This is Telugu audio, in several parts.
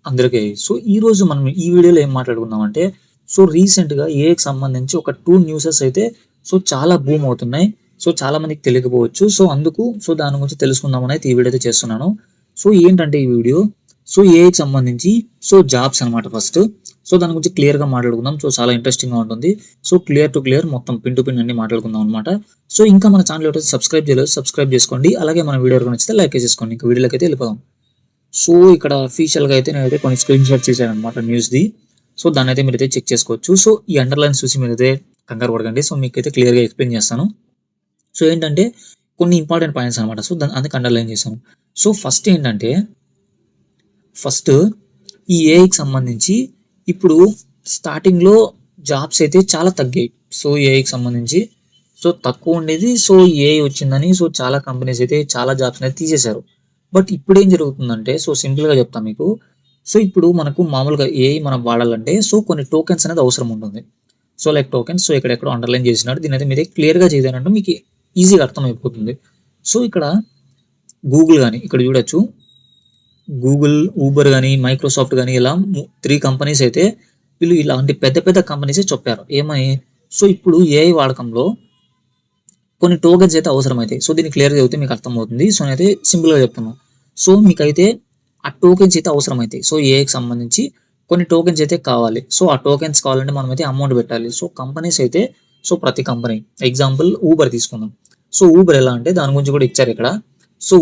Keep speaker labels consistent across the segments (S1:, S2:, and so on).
S1: అందరికీ. సో, ఈరోజు మనం ఈ వీడియోలో ఏం మాట్లాడుకుందామంటే, సో, రీసెంట్‌గా ఏఐకి సంబంధించి ఒక 2 న్యూసెస్ అయితే సో, చాలా బూమ్ అవుతున్నాయి. సో, చాలా మందికి తెలియకపోవచ్చు. సో, దాని గురించి తెలుసుకుందామని అయితే ఈ వీడియో అయితే చేస్తున్నాను. సో, ఏంటంటే ఈ వీడియో ఏఐకి సంబంధించి జాబ్స్ అనమాట ఫస్ట్. సో, దాని గురించి క్లియర్‌గా మాట్లాడుకుందాం. సో, చాలా ఇంట్రెస్టింగ్‌గా ఉంటుంది. సో, క్లియర్ టు క్లియర్ మొత్తం పిన్ టు పిన్ అన్నీ మాట్లాడుకుందాం అనమాట. సో, ఇంకా మన ఛానల్ ఎవరైతే సబ్స్క్రైబ్ చేయలేదో సబ్స్క్రైబ్ చేసుకోండి. అలాగే మన వీడియో ఎవరికి నచ్చితే లైక్ చేసేసుకోండి. ఇంక వీడియోలోకి అయితే వెళ్ళిపోదాం. సో, ఇక్కడ అఫీషియల్‌గా అయితే నేనైతే కొన్ని స్క్రీన్ షాట్స్ తీశాననమాట న్యూస్‌ది. సో, దాన్నైతే మీరైతే చెక్ చేసుకోవచ్చు. సో, ఈ అండర్‌లైన్స్ చూసి మీరైతే కంగారు పడకండి. సో, మీకైతే క్లియర్‌గా ఎక్స్‌ప్లెయిన్ చేస్తాను. సో, ఏంటంటే కొన్ని ఇంపార్టెంట్ పాయింట్స్ అనమాట. సో, అందుకే అండర్‌లైన్ చేశాను. సో, ఫస్ట్ ఈ ఏఐకి సంబంధించి ఇప్పుడు స్టార్టింగ్‌లో జాబ్స్ అయితే చాలా తగ్గాయి. సో, ఏఐకి సంబంధించి తక్కువ ఉండేది. సో, ఏఐ వచ్చిందని చాలా కంపెనీస్ అయితే చాలా జాబ్స్‌ని అయితే తీసేశారు. బట్ ఇప్పుడేం జరుగుతుందంటే సింపుల్‌గా చెప్తా మీకు. సో, ఇప్పుడు మనకు మామూలుగా ఏఐ మనం వాడాలంటే కొన్ని టోకెన్స్ అనేది అవసరం ఉంటుంది. లైక్ టోకెన్స్ ఇక్కడెక్కడో అండర్‌లైన్ చేసినాడు. దీన్నైతే మీరే క్లియర్‌గా చదివారంటే మీకు ఈజీగా అర్థమైపోతుంది. సో, ఇక్కడ గూగుల్ గాని ఇక్కడ చూడొచ్చు. గూగుల్, ఊబర్ గాని, మైక్రోసాఫ్ట్ గాని ఇలా 3 కంపెనీస్ అయితే వీళ్ళు ఇలాంటి పెద్ద పెద్ద కంపెనీసే చెప్పారు. ఏమని? ఇప్పుడు ఏఐ వాడకంలో కొన్ని టోకెన్స్ అయితే అవసరమైతాయి. దీన్ని క్లియర్‌గా చెప్తే మీకు అర్థమవుతుంది. నేనైతే సింపుల్‌గా చెప్తున్నాను. మీకైతే ఆ టోకెన్స్ అయితే అవసరమైతాయి. ఏఐకి సంబంధించి కొన్ని టోకెన్స్ అయితే కావాలి. ఆ టోకెన్స్ కావాలంటే మనమైతే అమౌంట్ పెట్టాలి. కంపెనీస్ అయితే ప్రతి కంపెనీ ఎగ్జాంపుల్ ఊబర్ తీసుకుందాం. ఊబర్ ఎలా అంటే దాని గురించి కూడా ఇచ్చారు ఇక్కడ.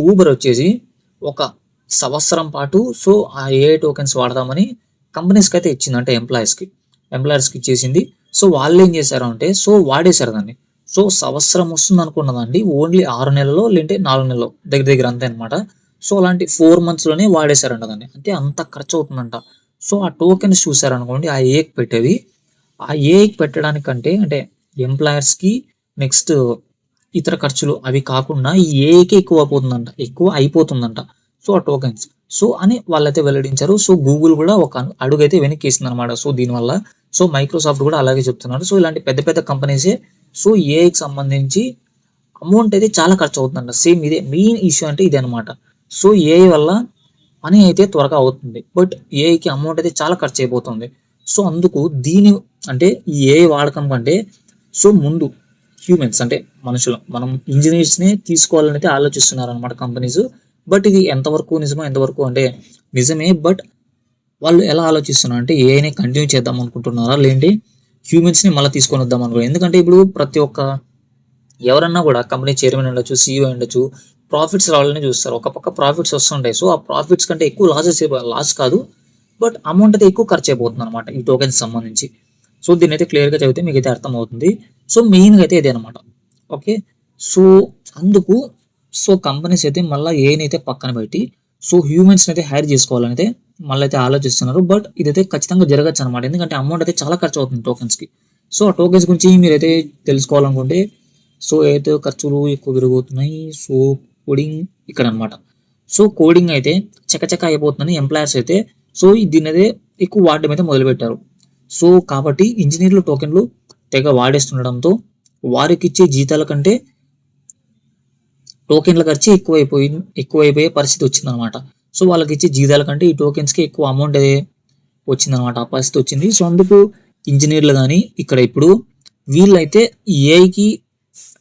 S1: ఊబర్ వచ్చేసి ఒక సంవత్సరం పాటు ఆ ఏఐ టోకెన్స్ వాడదామని కంపెనీస్‌కి అయితే ఇచ్చింది. అంటే ఎంప్లాయర్స్‌కి ఇచ్చేసింది. వాళ్ళేం చేశారు అంటే వాడేశారు దాన్ని. సంవత్సరం వస్తుంది అనుకున్నదండి. ఓన్లీ 6 నెలలో లేదంటే 4 నెలలో దగ్గర దగ్గర అంతే అనమాట. అలాంటి 4 మంత్స్‌లోనే వాడేశారంట దాన్ని. అంటే అంత ఖర్చు అవుతుందంట. ఆ టోకెన్స్ చూసారనుకోండి ఆ ఏఐకి పెట్టేవి. ఆ ఏఐకి పెట్టడానికంటే అంటే ఎంప్లాయర్స్‌కి నెక్స్ట్ ఇతర ఖర్చులు అవి కాకుండా ఈ ఏఐకే ఎక్కువ అయిపోతుందంట. ఆ టోకెన్స్. అని వాళ్ళైతే వెల్లడించారు. గూగుల్ కూడా ఒక అడుగైతే వెనక్కేసిందనమాట. దీనివల్ల మైక్రోసాఫ్ట్ కూడా అలాగే చెప్తున్నారు. ఇలాంటి పెద్ద పెద్ద కంపెనీసే ఏఐకి సంబంధించి అమౌంట్ అయితే చాలా ఖర్చు అవుతుందంట. సేమ్ ఇదే మెయిన్ ఇష్యూ అంటే ఇదే అనమాట. ఏఐ వల్ల పని అయితే త్వరగా అవుతుంది. బట్ ఏఐకి అమౌంట్ అయితే చాలా ఖర్చు అయిపోతుంది. అందుకు అంటే ఈ ఏఐ వాడకం కంటే ముందు హ్యూమన్స్ అంటే మనుషులు మనం ఇంజినీర్స్‌నే తీసుకోవాలని అయితే ఆలోచిస్తున్నారనమాట కంపెనీస్. బట్ ఇది ఎంతవరకు నిజమో ఎంతవరకు అంటే నిజమే. బట్ వాళ్ళు ఎలా ఆలోచిస్తున్నారు అంటే ఏఐనే కంటిన్యూ చేద్దాం అనుకుంటున్నారా? లేదంటే హ్యూమన్స్‌ని మళ్ళీ తీసుకొని వద్దాం అనుకుంటున్నారా? ఎందుకంటే ఇప్పుడు ప్రతి ఒక్క ఎవరన్నా కూడా కంపెనీ చైర్మన్ ఉండొచ్చు, సీఈఓ ఉండొచ్చు. ప్రాఫిట్స్ రావాలని చూస్తారు. ఒక పక్క ప్రాఫిట్స్ వస్తుంటాయి. ఆ ప్రాఫిట్స్ కంటే ఎక్కువ లాస్ కాదు. బట్ అమౌంట్ అయితే ఎక్కువ ఖర్చు అయిపోతుంది అనమాట ఈ టోకెన్స్ సంబంధించి. దీన్నైతే క్లియర్‌గా చదివితే మీకైతే అర్థమవుతుంది. మెయిన్‌గా అయితే ఇదే అనమాట. ఓకే. సో, అందుకు కంపెనీస్ అయితే మళ్ళా ఏఐని అయితే పక్కన పెట్టి హ్యూమన్స్‌ని అయితే హైర్ చేసుకోవాలని అయితే మళ్ళీ అయితే ఆలోచిస్తున్నారు. బట్ ఇదైతే ఖచ్చితంగా జరగచ్చు అనమాట. ఎందుకంటే అమౌంట్ అయితే చాలా ఖర్చు అవుతుంది టోకెన్స్‌కి. ఆ టోకెన్స్ గురించి మీరైతే తెలుసుకోవాలనుకుంటే అయితే ఖర్చులు ఎక్కువ పెరిగిపోతున్నాయి. కోడింగ్ ఇక్కడ అనమాట. కోడింగ్ అయితే చకచకా అయిపోతుందని ఎంప్లాయర్స్ అయితే దీన్నైతే ఎక్కువ వాడడం అయితే మొదలుపెట్టారు. కాబట్టి ఇంజినీర్లు టోకెన్లు తెగ వాడేస్తుండడంతో వారికిచ్చే జీతాల కంటే టోకెన్ల ఖర్చు ఎక్కువైపోయే పరిస్థితి వచ్చిందనమాట. వాళ్ళకిచ్చే జీతాల కంటే ఈ టోకెన్స్‌కి ఎక్కువ అమౌంట్ వచ్చిందనమాట. ఆ పరిస్థితి వచ్చింది. అందుకు ఇంజినీర్లు గాని ఇక్కడ ఇప్పుడు వీళ్ళైతే ఏఐకి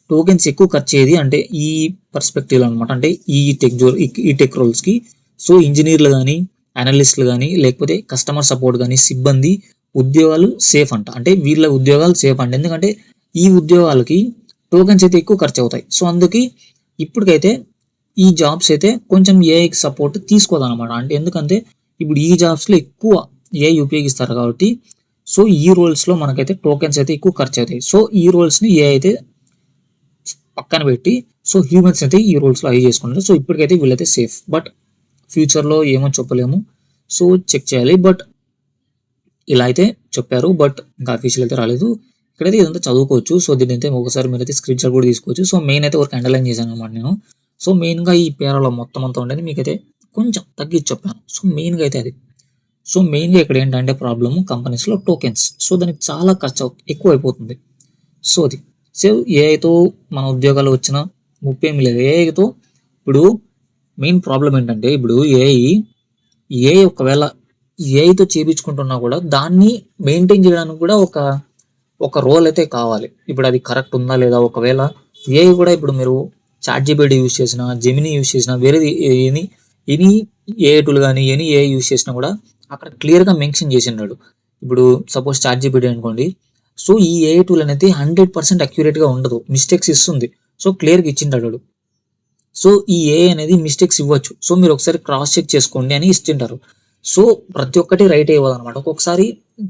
S1: టోకెన్స్ ఎక్కువ ఖర్చు అయ్యేది అంటే ఈ పర్స్పెక్టివ్‌లో అనమాట. అంటే ఈ టెక్ రోల్స్‌కి ఇంజినీర్లు గాని, అనలిస్ట్‌లు గాని, లేకపోతే కస్టమర్ సపోర్ట్ గాని, సిబ్బంది ఉద్యోగాలు సేఫ్ అంట. అంటే వీళ్ళ ఉద్యోగాలు సేఫ్ అంట. ఎందుకంటే ఈ ఉద్యోగాలకి టోకెన్స్ అయితే ఎక్కువ ఖర్చు అవుతాయి. అందుకే ఇప్పటికైతే ఈ జాబ్స్ అయితే కొంచెం ఏఐకి సపోర్ట్ తీసుకోదన్నమాట. అంటే ఎందుకంటే ఇప్పుడు ఈ జాబ్స్‌లో ఎక్కువ ఏఐ ఉపయోగిస్తారు కాబట్టి ఈ రోల్స్‌లో మనకైతే టోకెన్స్ అయితే ఎక్కువ ఖర్చు అవుతాయి. ఈ రోల్స్‌ని ఏఐ అయితే పక్కన పెట్టి హ్యూమన్స్ అయితే ఈ రోల్స్‌లో చేసుకుంటారు. ఇప్పటికైతే వీళ్ళైతే సేఫ్. బట్ ఫ్యూచర్‌లో ఏమో చెప్పలేము. చెక్ చేయాలి. బట్ ఇలా అయితే చెప్పారు. బట్ ఇంకా అఫీషియల్ అయితే రాలేదు. ఇక్కడైతే ఇదంతా చదువుకోవచ్చు. దీన్నైతే ఒకసారి మీరైతే స్క్రీన్ షాట్ కూడా తీసుకోవచ్చు. మెయిన్ అయితే వరకు అండర్‌లైన్ చేశాను అనమాట నేను. మెయిన్‌గా ఈ పేరాలో మొత్తం అంతా ఉండేది మీకైతే కొంచెం తగ్గించి చెప్పాను. మెయిన్‌గా అయితే అది. మెయిన్‌గా ఇక్కడ ఏంటంటే ప్రాబ్లమ్ కంపెనీస్‌లో టోకెన్స్. దానికి చాలా ఖర్చు ఎక్కువైపోతుంది. అది. ఏఐతో మన ఉద్యోగాలు వచ్చిన ముప్పేమి లేదు. ఏఐతో ఇప్పుడు మెయిన్ ప్రాబ్లం ఏంటంటే ఇప్పుడు ఏఐ ఒకవేళ ఏఐతో చేపించుకుంటున్నా కూడా దాన్ని మెయింటైన్ చేయడానికి కూడా ఒక రోల్ అయితే కావాలి. ఇప్పుడు అది కరెక్ట్ ఉందా లేదా, ఒకవేళ ఏఐ కూడా ఇప్పుడు మీరు చాట్ జీపీటీ యూస్ చేసినా, జెమినీ యూస్ చేసినా, వేరేది ఎనీ ఎనీ ఏఐ టూల్ కానీ ఎనీ ఏఐ యూస్ చేసినా కూడా అక్కడ క్లియర్గా మెన్షన్ చేసిండాడు. ఇప్పుడు సపోజ్ చాట్ జీపీటీ అనుకోండి, సో ఈ ఏఐ టూల్ అనేది 100% అక్యురేట్గా ఉండదు, మిస్టేక్స్ ఇస్తుంది. సో క్లియర్గా ఇచ్చింటాడు. సో ఈ ఏఐ అనేది మిస్టేక్స్ ఇవ్వచ్చు, సో మీరు ఒకసారి క్రాస్ చెక్ చేసుకోండి అని ఇస్తుంటారు. సో ప్రతి ఒక్కటి రైట్ అవ్వదన్నమాట, ఒక్కొక్కసారి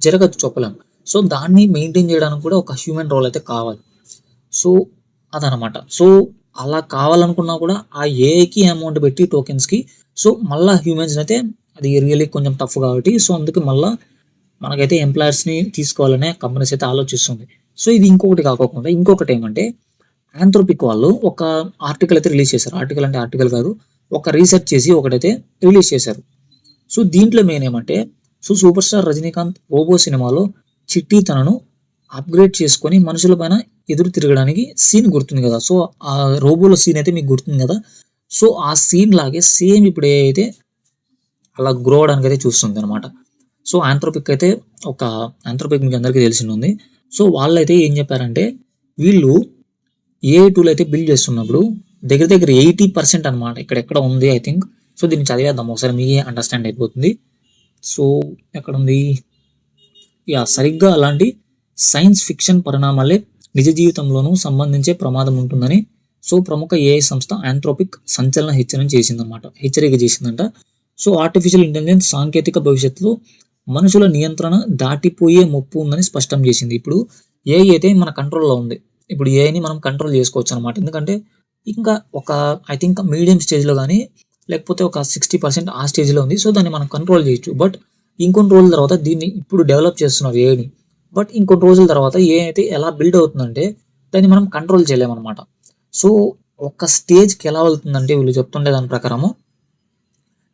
S1: జరగచ్చు చెప్పలేం. సో దాన్ని మెయింటైన్ చేయడానికి కూడా ఒక హ్యూమన్ రోల్ అయితే కావాలి. సో అదనమాట. సో అలా కావాలనుకున్నా కూడా ఆ ఏఐకి అమౌంట్ పెట్టి టోకెన్స్కి, సో మళ్ళీ హ్యూమన్స్ అయితే అది రియల్లీ కొంచెం టఫ్ కాబట్టి, సో అందుకే మళ్ళీ మనకైతే ఎంప్లాయర్స్ని తీసుకోవాలనే కంపెనీస్ అయితే ఆలోచిస్తుంది. సో ఇది ఇంకొకటి కాకోకుండా ఇంకొకటి ఏమంటే, ఆంథ్రోపిక్ వాళ్ళు ఒక ఆర్టికల్ అయితే రిలీజ్ చేశారు. ఆర్టికల్ అంటే ఆర్టికల్ కాదు, ఒక రీసెర్చ్ చేసి ఒకటైతే రిలీజ్ చేశారు. సో దీంట్లో మెయిన్ ఏమంటే, so super star Rajinikanth Robo సినిమాలో చిట్టి తనను అప్గ్రేడ్ చేసుకొని మనుషుల పైన ఎదురు తిరగడానికి సీన్ గుర్తుంది కదా. సో ఆ రోబోలో సీన్ అయితే మీకు గుర్తుంది కదా. సో ఆ సీన్ లాగే సేమ్ ఇప్పుడు అయితే అలా గ్రో అవడానికి అయితే చూస్తుంది అనమాట. సో ఆంథ్రోపిక్ అయితే ఆంథ్రోపిక్ మీకు అందరికీ తెలిసి ఉంది. సో వాళ్ళైతే ఏం చెప్పారంటే, వీళ్ళు ఏఐ టూల్ అయితే బిల్డ్ చేస్తున్నప్పుడు దగ్గర దగ్గర 80% అనమాట ఎక్కడ ఉంది ఐ థింక్. సో దీన్ని చదివేద్దాం ఒకసారి, మీకే అండర్స్టాండ్ అయిపోతుంది. సో ఎక్కడ ఉంది, సరిగ్గా అలాంటి సైన్స్ ఫిక్షన్ పరిణామాలే నిజ జీవితంలోనూ సంబంధించే ప్రమాదం ఉంటుందని సో ప్రముఖ ఏఐ సంస్థ ఆంథ్రోపిక్ సంచలన హెచ్చరిక చేసిందంట. సో ఆర్టిఫిషియల్ ఇంటెలిజెన్స్ సాంకేతిక భవిష్యత్తులో మనుషుల నియంత్రణ దాటిపోయే ముప్పు ఉందని స్పష్టం చేసింది. ఇప్పుడు ఏఐ అయితే మన కంట్రోల్లో ఉంది. ఇప్పుడు ఏఐని మనం కంట్రోల్ చేసుకోవచ్చు అనమాట. ఎందుకంటే ఇంకా ఐ థింక్ మీడియం స్టేజ్లో కానీ లేకపోతే ఒక 60% ఆ స్టేజ్లో ఉంది. సో దాన్ని మనం కంట్రోల్ చేయొచ్చు. బట్ ఇంకొన్ని రోజుల తర్వాత దీన్ని ఇప్పుడు డెవలప్ చేస్తున్నారు ఏఐని. బట్ ఇంకొన్ని రోజుల తర్వాత ఏఐ అయితే ఎలా బిల్డ్ అవుతుందంటే దాన్ని మనం కంట్రోల్ చేయలేమన్నమాట. సో ఒక స్టేజ్కి ఎలా వెళ్తుందంటే వీళ్ళు చెప్తుండే దాని ప్రకారము,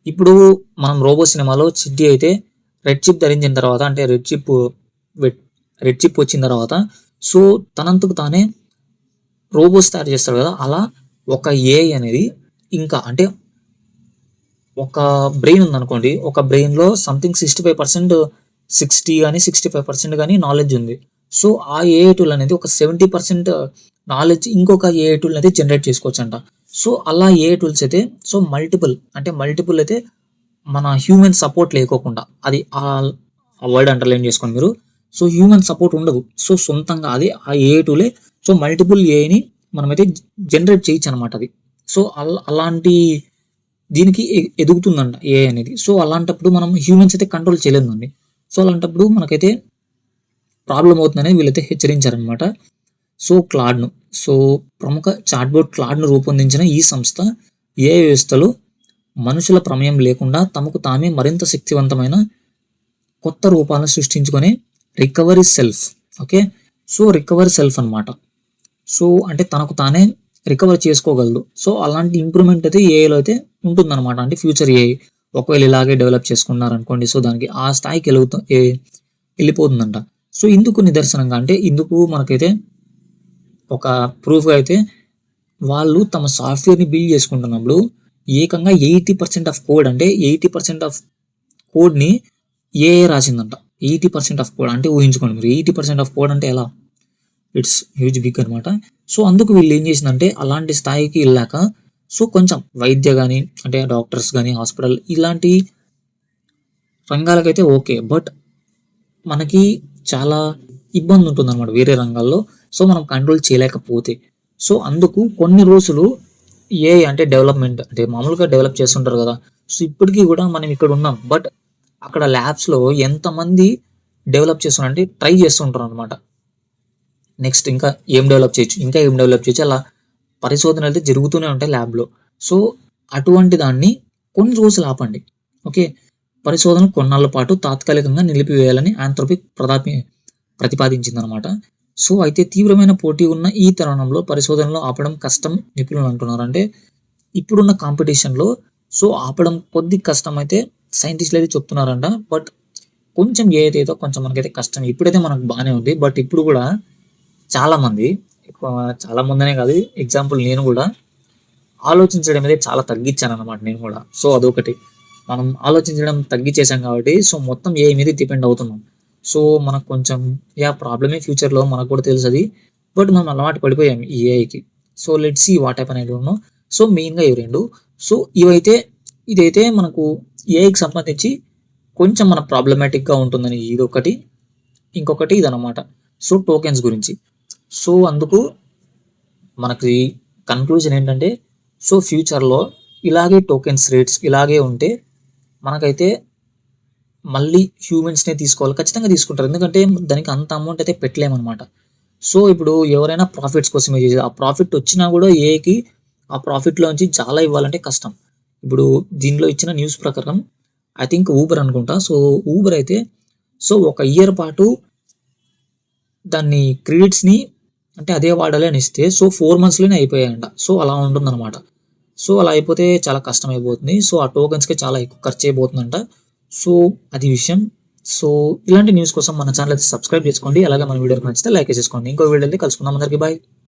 S1: ఇప్పుడు మనం రోబో సినిమాలో చిట్టి అయితే రెడ్ చిప్ ధరించిన తర్వాత, అంటే రెడ్ చిప్ వచ్చిన తర్వాత సో తనంతకు తానే రోబోస్ తయారు చేస్తారు కదా. అలా ఒక ఏఐ అనేది ఇంకా అంటే ఒక బ్రెయిన్ ఉందనుకోండి, ఒక బ్రెయిన్లో సంథింగ్ 60 కానీ 65% కానీ నాలెడ్జ్ ఉంది. సో ఆ ఏఐ టూల్ అనేది ఒక 70% నాలెడ్జ్ ఇంకొక ఏఐ టూల్ అయితే జనరేట్ చేసుకోవచ్చు అంట. సో అలా ఏఐ టూల్స్ అయితే సో మల్టిపుల్ అయితే మన హ్యూమన్ సపోర్ట్ లేకోకుండా, అది ఆ వర్డ్ అండర్లైన్ చేసుకోండి మీరు. సో హ్యూమన్ సపోర్ట్ ఉండదు. సో సొంతంగా అది ఆ ఏఐ టూలే సో మల్టిపుల్ ఏఐని మనమైతే జనరేట్ చేయొచ్చు అనమాట. అది సో అలాంటి దీనికి ఎదుగుతుందంట ఏఐ అనేది. సో అలాంటప్పుడు మనం హ్యూమన్స్ అయితే కంట్రోల్ చేయలేదండి. సో అలాంటప్పుడు మనకైతే ప్రాబ్లం అవుతుందని వీళ్ళైతే హెచ్చరించారనమాట. సో ప్రముఖ చాట్బోట్ క్లాడ్ను రూపొందించిన ఈ సంస్థ ఏఐ వ్యవస్థలు మనుషుల ప్రమేయం లేకుండా తమకు తామే మరింత శక్తివంతమైన కొత్త రూపాలను సృష్టించుకొని రికవరీ సెల్ఫ్ అనమాట. సో అంటే తనకు తానే రికవర్ చేసుకోగలదు. సో అలాంటి ఇంప్రూవ్మెంట్ అయితే ఏఐలో అయితే ఉంటుందన్నమాట. అంటే ఫ్యూచర్ ఏఐ ఒకవేళ ఇలాగే డెవలప్ చేసుకున్నారనుకోండి, సో దానికి ఆ స్థాయికి వెళ్ళిపోతుందంట. సో ఇందుకు నిదర్శనంగా అంటే ఇందుకు మనకైతే ఒక ప్రూఫ్గా అయితే వాళ్ళు తమ సాఫ్ట్వేర్ని బిల్డ్ చేసుకుంటున్నప్పుడు ఏకంగా 80% ఆఫ్ కోడ్, అంటే 80% ఆఫ్ కోడ్ని ఏఐ రాసిందంట. 80% ఆఫ్ కోడ్ అంటే ఊహించుకోండి మీరు, 80% ఆఫ్ కోడ్ అంటే ఎలా, ఇట్స్ హ్యూజ్ బిగ్ అనమాట. సో అందుకు వీళ్ళు ఏం చేసిందంటే అలాంటి స్థాయికి వెళ్ళాక సో కొంచెం వైద్య కానీ అంటే డాక్టర్స్ కానీ హాస్పిటల్ ఇలాంటి రంగాలకైతే ఓకే, బట్ మనకి చాలా ఇబ్బంది ఉంటుంది అనమాట వేరే రంగాల్లో. సో మనం కంట్రోల్ చేయలేకపోతే, సో అందుకు కొన్ని రోజులు ఏఐ అంటే డెవలప్మెంట్ అంటే మామూలుగా డెవలప్ చేస్తుంటారు కదా. సో ఇప్పటికీ కూడా మనం ఇక్కడ ఉన్నాం, బట్ అక్కడ ల్యాబ్స్లో ఎంతమంది డెవలప్ చేస్తున్నారంటే ట్రై చేస్తుంటారు అనమాట. నెక్స్ట్ ఇంకా ఏం డెవలప్ చేయొచ్చు అలా పరిశోధనలు అయితే జరుగుతూనే ఉంటాయి ల్యాబ్లో. సో అటువంటి దాన్ని కొన్ని రోజులు ఆపండి, ఓకే. పరిశోధన కొన్నాళ్ళ పాటు తాత్కాలికంగా నిలిపివేయాలని ఆంథ్రోపిక్ ప్రతిపాదించిందనమాట. సో అయితే తీవ్రమైన పోటీ ఉన్న ఈ తరుణంలో పరిశోధనలో ఆపడం కష్టం నిపుణులు అంటున్నారు. అంటే ఇప్పుడున్న కాంపిటీషన్లో సో ఆపడం కొద్ది కష్టం అయితే సైంటిస్టులు అయితే చెప్తున్నారంట. బట్ కొంచెం ఏదైతే కొంచెం మనకైతే కష్టం. ఇప్పుడైతే మనకు బాగానే ఉంది, బట్ ఇప్పుడు కూడా చాలామంది అనే కాదు, ఎగ్జాంపుల్ నేను కూడా ఆలోచించడం అయితే చాలా తగ్గించాను అనమాట నేను కూడా. సో అదొకటి. మనం ఆలోచించడం తగ్గించేసాం కాబట్టి సో మొత్తం ఏఐ మీద డిపెండ్ అవుతున్నాం. సో మనకు కొంచెం ప్రాబ్లమే ఫ్యూచర్‌లో మనకు కూడా తెలుసది. బట్ మనం అలవాటు పడిపోయాం ఈ ఏఐకి. So let's see what happen I don't know. So మెయిన్‌గా ఇవి 2. సో ఇదైతే మనకు ఏఐకి సంబంధించి కొంచెం మన ప్రాబ్లమాటిక్‌గా ఉంటుందని ఇదొకటి. ఇంకొకటి ఇదనమాట. సో టోకెన్స్ గురించి. సో అందుకు మనకి కన్క్లూజన్ ఏంటంటే సో ఫ్యూచర్‌లో ఇలాగే టోకెన్స్ రేట్స్ ఇలాగే ఉంటే మనకైతే మళ్ళీ హ్యూమన్స్‌నే తీసుకోవాలి. ఖచ్చితంగా తీసుకుంటారు. ఎందుకంటే దానికి అంత అమౌంట్ అయితే పెట్టలేమనమాట. సో ఇప్పుడు ఎవరైనా ప్రాఫిట్స్ కోసమే చేసేది. ఆ ప్రాఫిట్ వచ్చినా కూడా ఏఐకి ఆ ప్రాఫిట్‌లోంచి చాలా ఇవ్వాలంటే కష్టం. ఇప్పుడు దీనిలో ఇచ్చిన న్యూస్ ప్రకారం ఐ థింక్ ఊబర్ అనుకుంటా. సో ఊబర్ అయితే సో ఒక ఇయర్ పాటు దాన్ని క్రెడిట్స్‌ని అంటే అదే వాడాలి అని ఇస్తే సో 4 మంత్స్‌లోనే అయిపోయాయంట. సో అలా ఉంటుందనమాట. సో అలా అయిపోతే చాలా కష్టమైపోతుంది. సో ఆ టోకెన్స్‌కి చాలా ఎక్కువ ఖర్చయిపోతుందంట. సో అది విషయం. సో ఇలాంటి న్యూస్ కోసం మన ఛానల్ అయితే సబ్స్క్రైబ్ చేసుకోండి. అలాగే మన వీడియోకి నచ్చితే లైక్ చేసేసుకోండి. ఇంకో వీడియోలో కలుసుకుందాం. అందరికీ బాయ్.